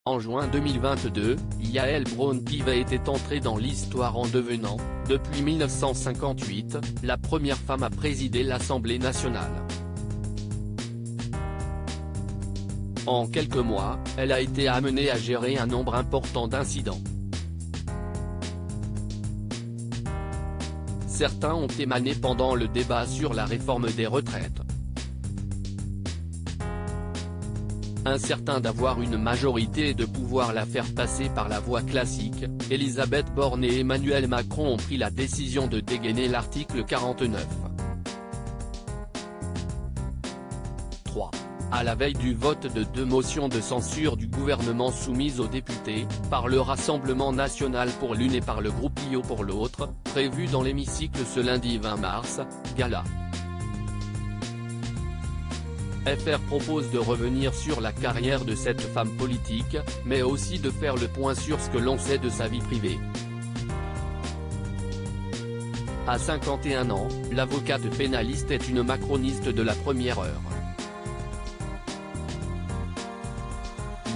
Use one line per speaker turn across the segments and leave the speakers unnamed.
En juin 2022, Yael Braun-Pivet était entrée dans l'histoire en devenant, depuis 1958, la première femme à présider l'Assemblée nationale. En quelques mois, elle a été amenée à gérer un nombre important d'incidents. Certains ont émané pendant le débat sur la réforme des retraites. Incertain d'avoir une majorité et de pouvoir la faire passer par la voie classique, Elisabeth Borne et Emmanuel Macron ont pris la décision de dégainer l'article 49. 3. À la veille du vote de 2 motions de censure du gouvernement soumises aux députés, par le Rassemblement national pour l'une et par le groupe IO pour l'autre, prévu dans l'hémicycle ce lundi 20 mars, gala. FR propose de revenir sur la carrière de cette femme politique, mais aussi de faire le point sur ce que l'on sait de sa vie privée. À 51 ans, l'avocate pénaliste est une macroniste de la première heure.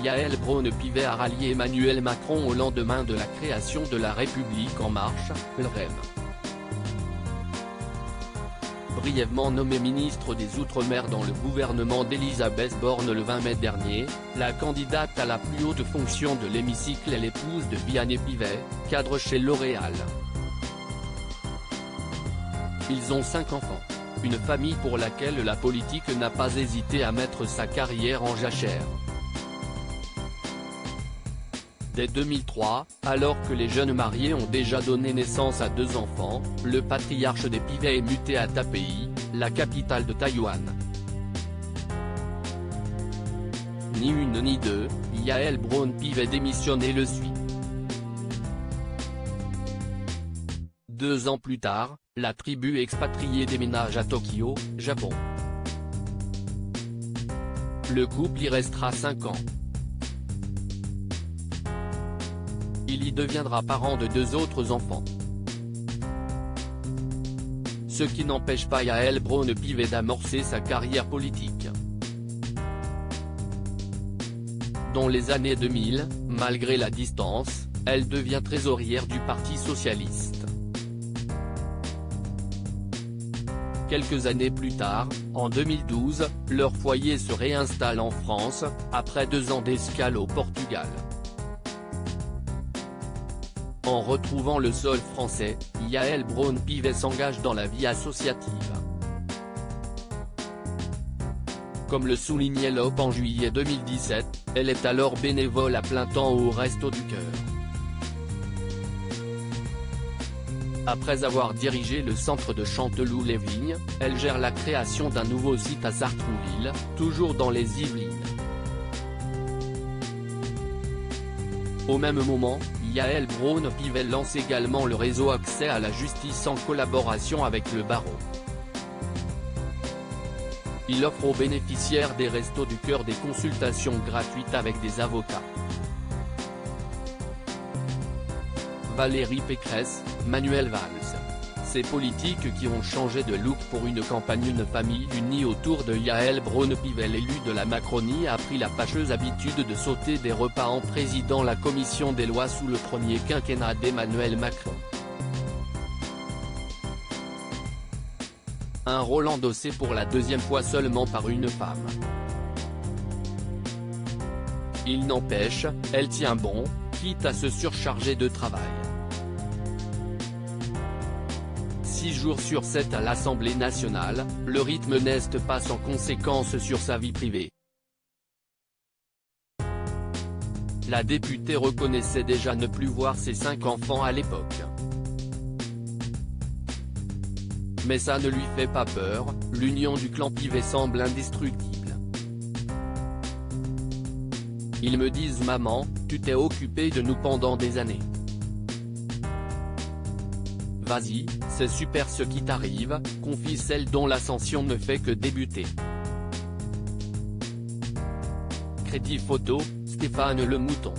Yael Braun-Pivet a rallié Emmanuel Macron au lendemain de la création de La République En Marche, LREM. Brièvement nommée ministre des Outre-mer dans le gouvernement d'Elisabeth Borne le 20 mai dernier, la candidate à la plus haute fonction de l'hémicycle est l'épouse de Vianney Pivet, cadre chez L'Oréal. Ils ont 5 enfants. Une famille pour laquelle la politique n'a pas hésité à mettre sa carrière en jachère. Dès 2003, alors que les jeunes mariés ont déjà donné naissance à 2 enfants, le patriarche des Pivet est muté à Taipei, la capitale de Taïwan. Ni une ni deux, Yael Braun-Pivet démissionne et le suit. 2 ans plus tard, la tribu expatriée déménage à Tokyo, Japon. Le couple y restera 5 ans. Il y deviendra parent de 2 autres enfants. Ce qui n'empêche pas Yael Braun-Pivet d'amorcer sa carrière politique. Dans les années 2000, malgré la distance, elle devient trésorière du Parti socialiste. Quelques années plus tard, en 2012, leur foyer se réinstalle en France, après 2 ans d'escale au Portugal. En retrouvant le sol français, Yael Braun-Pivet s'engage dans la vie associative. Comme le soulignait l'OP en juillet 2017, elle est alors bénévole à plein temps au Resto du Cœur. Après avoir dirigé le centre de Chanteloup-les-Vignes, elle gère la création d'un nouveau site à Sartrouville, toujours dans les Yvelines. Au même moment, Yael Braun-Pivet lance également le réseau Accès à la justice en collaboration avec le barreau. Il offre aux bénéficiaires des Restos du Cœur des consultations gratuites avec des avocats. Valérie Pécresse, Manuel Valls. Ces politiques qui ont changé de look pour une campagne. Une famille unie autour de Yael Braun-Pivet. L'élu de la Macronie a pris la fâcheuse habitude de sauter des repas en présidant la commission des lois sous le premier quinquennat d'Emmanuel Macron. Un rôle endossé pour la 2e fois seulement par une femme. Il n'empêche, elle tient bon, quitte à se surcharger de travail. 6 jours sur 7 à l'Assemblée nationale, le rythme n'est pas sans conséquence sur sa vie privée. La députée reconnaissait déjà ne plus voir ses 5 enfants à l'époque. Mais ça ne lui fait pas peur, l'union du clan Pivet semble indestructible. Ils me disent maman, tu t'es occupée de nous pendant des années. Vas-y, c'est super ce qui t'arrive, confie celle dont l'ascension ne fait que débuter. Crédit photo, Stéphane Le Mouton.